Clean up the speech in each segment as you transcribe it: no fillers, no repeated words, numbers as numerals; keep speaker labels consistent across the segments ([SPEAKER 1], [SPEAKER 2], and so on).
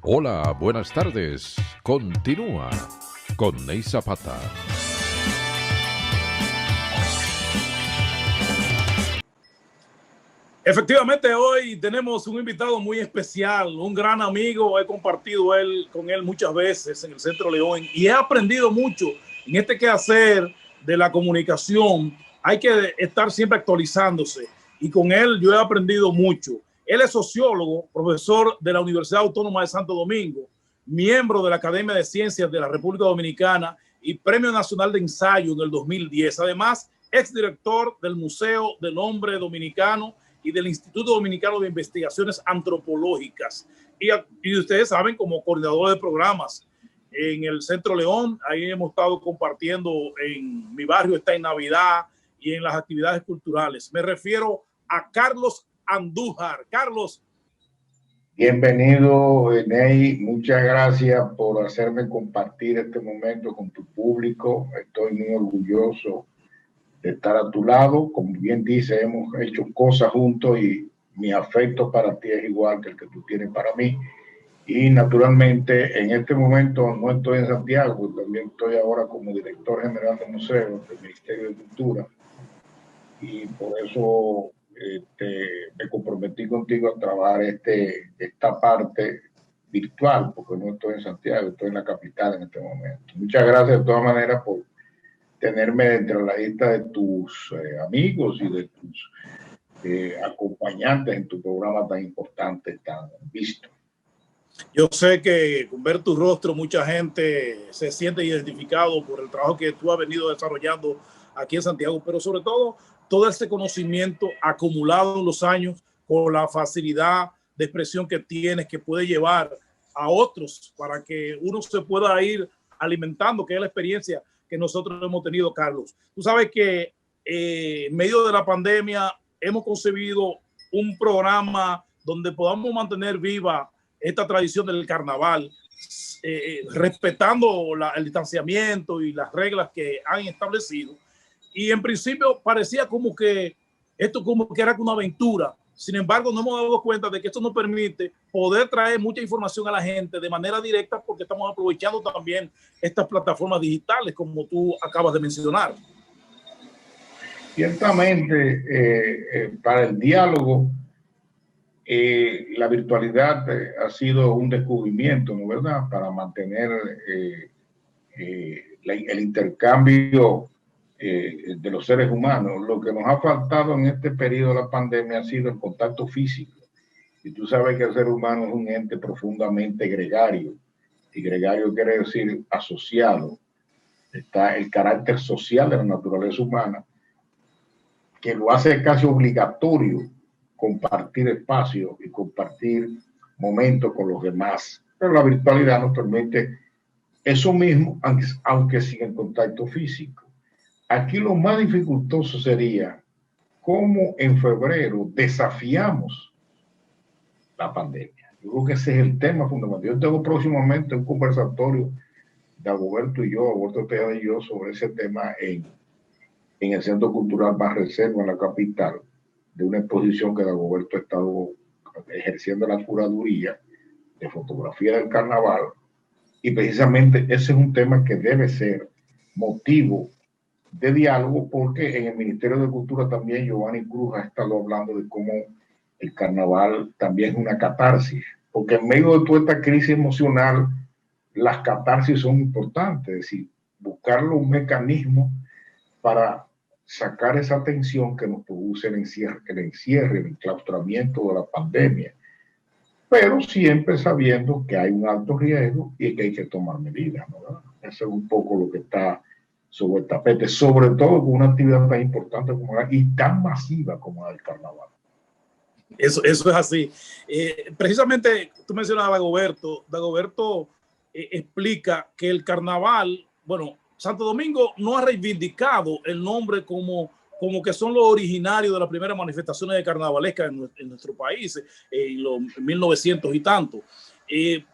[SPEAKER 1] Hola, buenas tardes. Continúa con Ney Zapata.
[SPEAKER 2] Efectivamente, hoy tenemos un invitado muy especial, un gran amigo. He compartido con él muchas veces en el Centro León y he aprendido mucho en este quehacer de la comunicación. Hay que estar siempre actualizándose y con él yo he aprendido mucho. Él es sociólogo, profesor de la Universidad Autónoma de Santo Domingo, miembro de la Academia de Ciencias de la República Dominicana y Premio Nacional de Ensayo en el 2010. Además, exdirector del Museo del Hombre Dominicano y del Instituto Dominicano de Investigaciones Antropológicas. Y ustedes saben, como coordinador de programas en el Centro León, ahí hemos estado compartiendo en Mi Barrio Está en Navidad y en las actividades culturales. Me refiero a Carlos Andújar. Carlos.
[SPEAKER 3] Bienvenido, Ney. Muchas gracias por hacerme compartir este momento con tu público. Estoy muy orgulloso de estar a tu lado. Como bien dice, hemos hecho cosas juntos y mi afecto para ti es igual que el que tú tienes para mí. Y naturalmente, en este momento no estoy en Santiago, también estoy ahora como director general de museos del Ministerio de Cultura. Y por eso me comprometí contigo a trabajar esta parte virtual, porque no estoy en Santiago, estoy en la capital en este momento. Muchas gracias de todas maneras por tenerme dentro de la lista de tus amigos y de tus acompañantes en tu programa tan importante, tan visto.
[SPEAKER 2] Yo sé que con ver tu rostro mucha gente se siente identificado por el trabajo que tú has venido desarrollando aquí en Santiago, pero sobre todo ese conocimiento acumulado en los años con la facilidad de expresión que tienes, que puede llevar a otros para que uno se pueda ir alimentando, que es la experiencia que nosotros hemos tenido, Carlos. Tú sabes que en medio de la pandemia hemos concebido un programa donde podamos mantener viva esta tradición del carnaval, respetando el distanciamiento y las reglas que han establecido. Y en principio parecía como que esto como que era una aventura. Sin embargo, no hemos dado cuenta de que esto nos permite poder traer mucha información a la gente de manera directa, porque estamos aprovechando también estas plataformas digitales, como tú acabas de mencionar.
[SPEAKER 3] Ciertamente, para el diálogo, la virtualidad ha sido un descubrimiento, ¿no verdad?, para mantener el intercambio de los seres humanos. Lo que nos ha faltado en este periodo de la pandemia ha sido el contacto físico. Y tú sabes que el ser humano es un ente profundamente gregario. Y gregario quiere decir asociado. Está el carácter social de la naturaleza humana, que lo hace casi obligatorio compartir espacio y compartir momentos con los demás. Pero la virtualidad nos permite eso mismo, aunque sin el contacto físico. Aquí lo más dificultoso sería cómo en febrero desafiamos la pandemia. Yo creo que ese es el tema fundamental. Yo tengo próximamente un conversatorio de Dagoberto y yo, Dagoberto Tejada y yo, sobre ese tema en el Centro Cultural Banreserva, en la capital, de una exposición que Dagoberto ha estado ejerciendo la curaduría de fotografía del carnaval, y precisamente ese es un tema que debe ser motivo de diálogo, porque en el Ministerio de Cultura también Giovanni Cruz ha estado hablando de cómo el carnaval también es una catarsis, porque en medio de toda esta crisis emocional las catarsis son importantes, es decir, buscarle un mecanismo para sacar esa tensión que nos produce el encierre, el enclaustramiento de la pandemia, pero siempre sabiendo que hay un alto riesgo y que hay que tomar medidas, ¿no? Eso es un poco lo que está sobre el tapete, sobre todo con una actividad tan importante como la y tan masiva como la del carnaval.
[SPEAKER 2] Eso es así. Precisamente tú mencionabas a Dagoberto explica que el carnaval, bueno, Santo Domingo no ha reivindicado el nombre como que son los originarios de las primeras manifestaciones de carnavalesca en nuestro país, en los 1900 y tanto.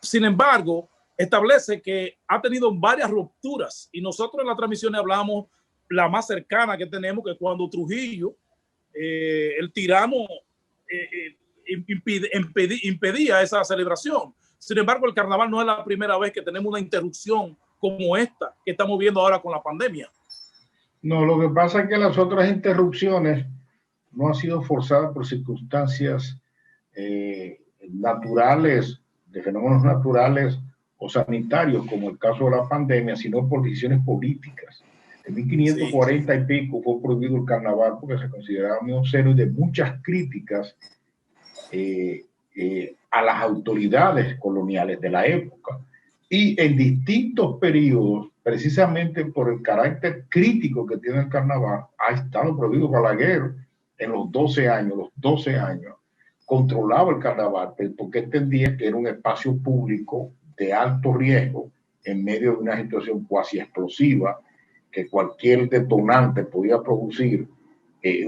[SPEAKER 2] Sin embargo, establece que ha tenido varias rupturas y nosotros en la transmisión hablamos la más cercana que tenemos, que cuando Trujillo, el tirano, impedía esa celebración. Sin embargo, el carnaval no es la primera vez que tenemos una interrupción como esta que estamos viendo ahora con la pandemia.
[SPEAKER 3] No, lo que pasa es que las otras interrupciones no han sido forzadas por circunstancias naturales, de fenómenos naturales o sanitarios, como el caso de la pandemia, sino por decisiones políticas. En 1540 y pico fue prohibido el carnaval porque se consideraba muy obsceno y de muchas críticas a las autoridades coloniales de la época. Y en distintos periodos, precisamente por el carácter crítico que tiene el carnaval, ha estado prohibido. Balaguer en los 12 años, controlaba el carnaval porque entendía que era un espacio público de alto riesgo en medio de una situación cuasi explosiva, que cualquier detonante podía producir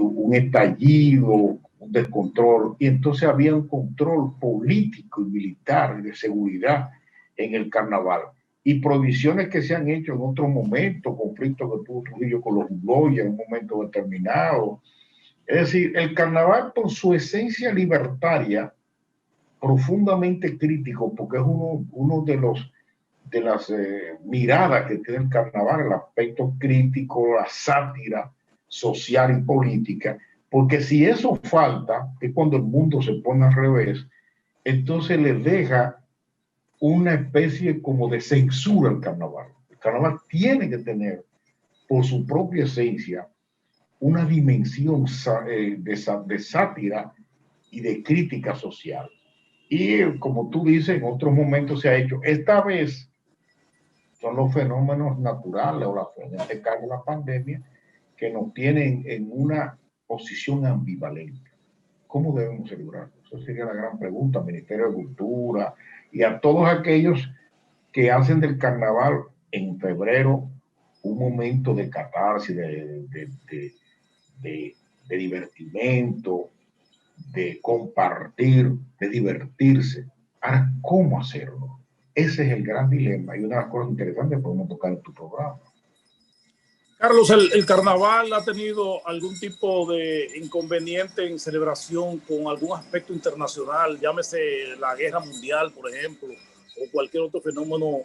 [SPEAKER 3] un estallido, un descontrol, y entonces había un control político y militar y de seguridad en el carnaval. Y prohibiciones que se han hecho en otros momentos, conflictos que tuvo Trujillo con los Goya en un momento determinado. Es decir, el carnaval por su esencia libertaria, profundamente crítico, porque es uno de las miradas que tiene el carnaval, el aspecto crítico, la sátira social y política, porque si eso falta, que cuando el mundo se pone al revés, entonces le deja una especie como de censura al carnaval. El carnaval tiene que tener, por su propia esencia, una dimensión de sátira y de crítica social. Y como tú dices, en otros momentos se ha hecho. Esta vez son los fenómenos naturales, o en este caso la pandemia, que nos tienen en una posición ambivalente. ¿Cómo debemos celebrar? Esa sería la gran pregunta al Ministerio de Cultura y a todos aquellos que hacen del carnaval en febrero un momento de catarsis, de divertimento, de compartir, de divertirse. Ahora, ¿cómo hacerlo? Ese es el gran dilema y una de las cosas interesantes que podemos tocar en tu programa.
[SPEAKER 2] Carlos, ¿el carnaval ha tenido algún tipo de inconveniente en celebración con algún aspecto internacional, llámese la guerra mundial, por ejemplo, o cualquier otro fenómeno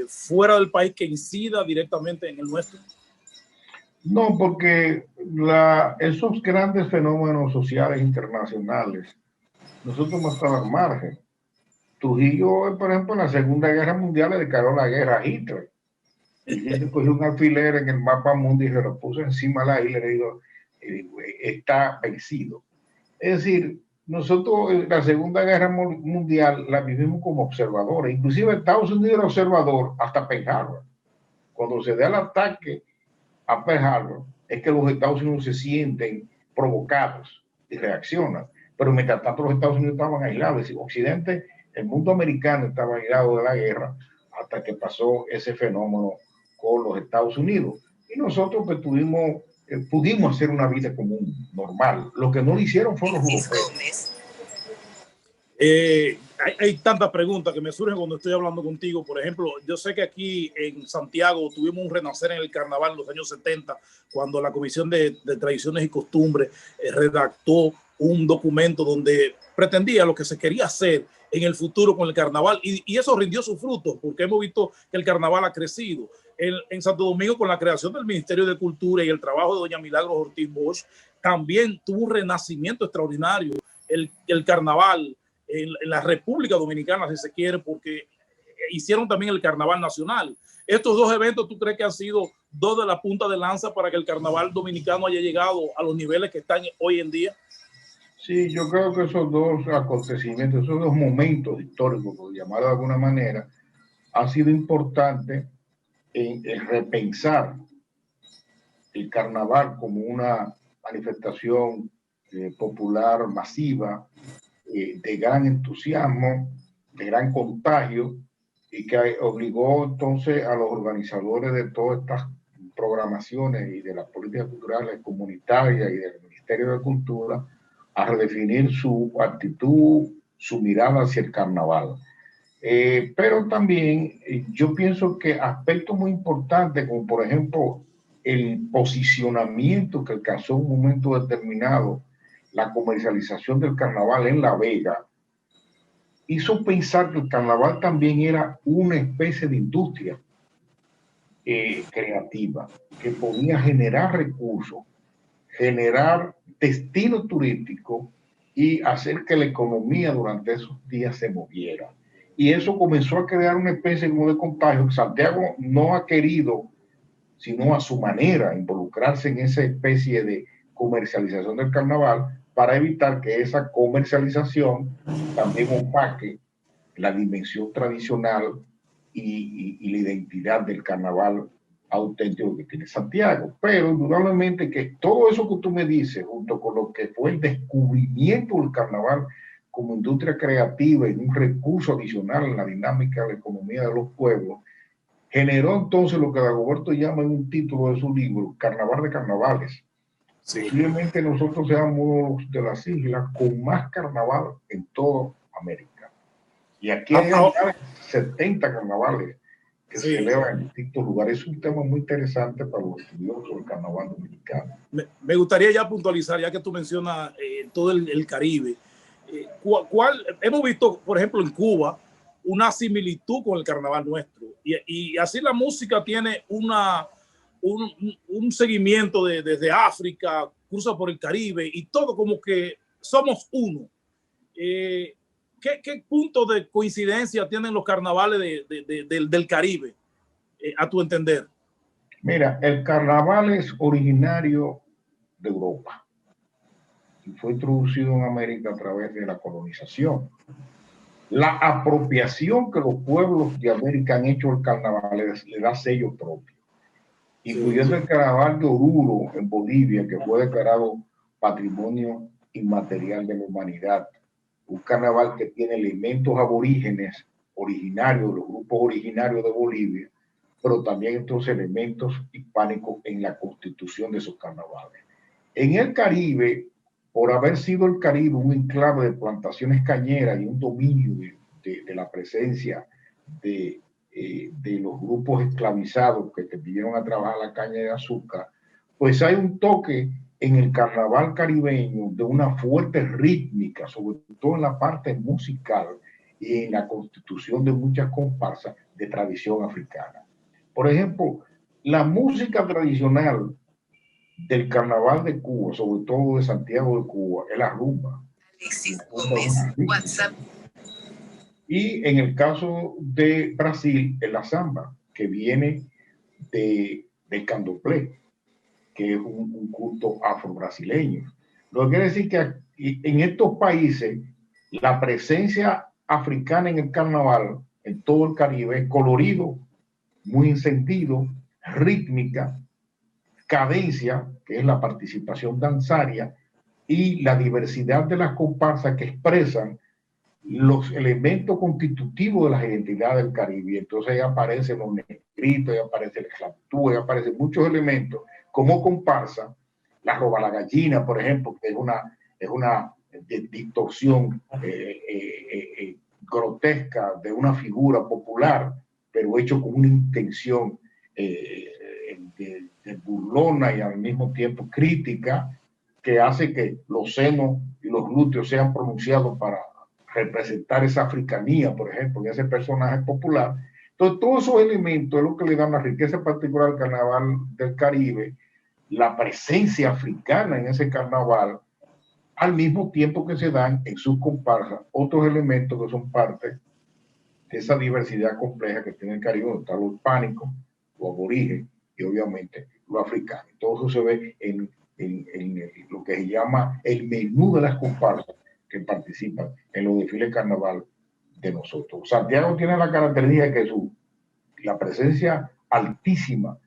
[SPEAKER 2] fuera del país que incida directamente en el nuestro?
[SPEAKER 3] No, porque esos grandes fenómenos sociales internacionales, nosotros hemos estado al margen. Trujillo, por ejemplo, en la Segunda Guerra Mundial le declaró la guerra a Hitler. Y Hitler cogió un alfiler en el mapa mundo y se lo puso encima de la isla y le dijo, está vencido. Es decir, nosotros la Segunda Guerra Mundial la vivimos como observadores. Inclusive Estados Unidos era observador hasta Pearl Harbor. Cuando se da el ataque a Pearl Harbor, es que los Estados Unidos se sienten provocados y reaccionan. Pero mientras tanto los Estados Unidos estaban aislados. Es decir, Occidente, el mundo americano estaba aislado de la guerra hasta que pasó ese fenómeno con los Estados Unidos. Y nosotros pues pudimos hacer una vida común, normal. Lo que no lo hicieron fueron los europeos.
[SPEAKER 2] Hay tantas preguntas que me surgen cuando estoy hablando contigo. Por ejemplo, yo sé que aquí en Santiago tuvimos un renacer en el carnaval en los años 70, cuando la Comisión de Tradiciones y Costumbres redactó un documento donde pretendía lo que se quería hacer en el futuro con el carnaval, y eso rindió sus frutos, porque hemos visto que el carnaval ha crecido. En Santo Domingo, con la creación del Ministerio de Cultura y el trabajo de doña Milagros Ortiz Bosch, también tuvo un renacimiento extraordinario el carnaval en la República Dominicana, si se quiere, porque hicieron también el carnaval nacional. Estos dos eventos, ¿tú crees que han sido dos de la punta de lanza para que el carnaval dominicano haya llegado a los niveles que están hoy en día?
[SPEAKER 3] Sí, yo creo que esos dos acontecimientos, esos dos momentos históricos, por llamarlo de alguna manera, ha sido importante en repensar el carnaval como una manifestación popular masiva, de gran entusiasmo, de gran contagio, y que obligó entonces a los organizadores de todas estas programaciones y de las políticas culturales comunitarias y del Ministerio de Cultura a redefinir su actitud, su mirada hacia el carnaval. Pero también yo pienso que aspectos muy importantes, como por ejemplo el posicionamiento que alcanzó en un momento determinado la comercialización del carnaval en La Vega, hizo pensar que el carnaval también era una especie de industria creativa, que podía generar recursos, generar destino turístico y hacer que la economía durante esos días se moviera. Y eso comenzó a crear una especie como de contagio. Santiago no ha querido, sino a su manera, involucrarse en esa especie de comercialización del carnaval para evitar que esa comercialización también opaque la dimensión tradicional y la identidad del carnaval auténtico que tiene Santiago. Pero indudablemente que todo eso que tú me dices, junto con lo que fue el descubrimiento del carnaval como industria creativa y un recurso adicional en la dinámica de la economía de los pueblos, generó entonces lo que Dagoberto llama en un título de su libro, Carnaval de Carnavales. Sí. Posiblemente nosotros seamos de las islas con más carnaval en toda América. Y aquí hay 70 carnavales que se celebran en distintos lugares. Es un tema muy interesante para los estudiosos del carnaval dominicano.
[SPEAKER 2] Me gustaría ya puntualizar, ya que tú mencionas todo el Caribe. Hemos visto, por ejemplo, en Cuba, una similitud con el carnaval nuestro. Y así la música tiene un seguimiento desde África, cruza por el Caribe y todo como que somos uno. ¿Qué punto de coincidencia tienen los carnavales del Caribe, a tu entender?
[SPEAKER 3] Mira, el carnaval es originario de Europa y fue introducido en América a través de la colonización. La apropiación que los pueblos de América han hecho al carnaval le da sello propio, incluyendo el carnaval de Oruro en Bolivia, que fue declarado Patrimonio Inmaterial de la Humanidad. Un carnaval que tiene elementos aborígenes originarios, los grupos originarios de Bolivia, pero también estos elementos hispánicos en la constitución de esos carnavales. En el Caribe, por haber sido el Caribe un enclave de plantaciones cañeras y un dominio de la presencia de los grupos esclavizados que vinieron a trabajar la caña de azúcar, pues hay un toque en el carnaval caribeño de una fuerte rítmica, sobre todo en la parte musical y en la constitución de muchas comparsas de tradición africana. Por ejemplo, la música tradicional del carnaval de Cuba, sobre todo de Santiago de Cuba, es la rumba. Y en el caso de Brasil, es la samba, que viene del candomblé, que es un culto afro-brasileño. Lo que quiere decir que en estos países la presencia africana en el carnaval, en todo el Caribe, es colorido, muy encendido, rítmica, cadencia, que es la participación danzaria, y la diversidad de las comparsas que expresan los elementos constitutivos de las identidades del Caribe. Entonces ahí aparecen los negritos, ahí aparece la esclavitud, ahí aparecen muchos elementos como comparsa. La roba la gallina, por ejemplo, que es una distorsión grotesca de una figura popular, pero hecho con una intención de burlona y al mismo tiempo crítica, que hace que los senos y los glúteos sean pronunciados para representar esa africanía, por ejemplo, de ese personaje popular. Entonces, todos esos elementos es lo que le dan la riqueza particular al carnaval del Caribe, la presencia africana en ese carnaval, al mismo tiempo que se dan en sus comparsas otros elementos que son parte de esa diversidad compleja que tiene el Caribe, donde está lo hispánico, lo aborigen y obviamente lo africano. Todo eso se ve en lo que se llama el menú de las comparsas que participan en los desfiles de carnaval de nosotros. Santiago tiene la característica de que la presencia altísima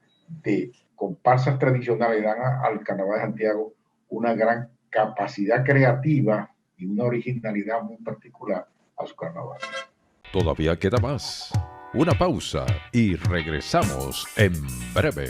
[SPEAKER 3] de comparsas tradicionales dan al carnaval de Santiago una gran capacidad creativa y una originalidad muy particular a su carnaval.
[SPEAKER 1] Todavía queda más. Una pausa y regresamos en breve.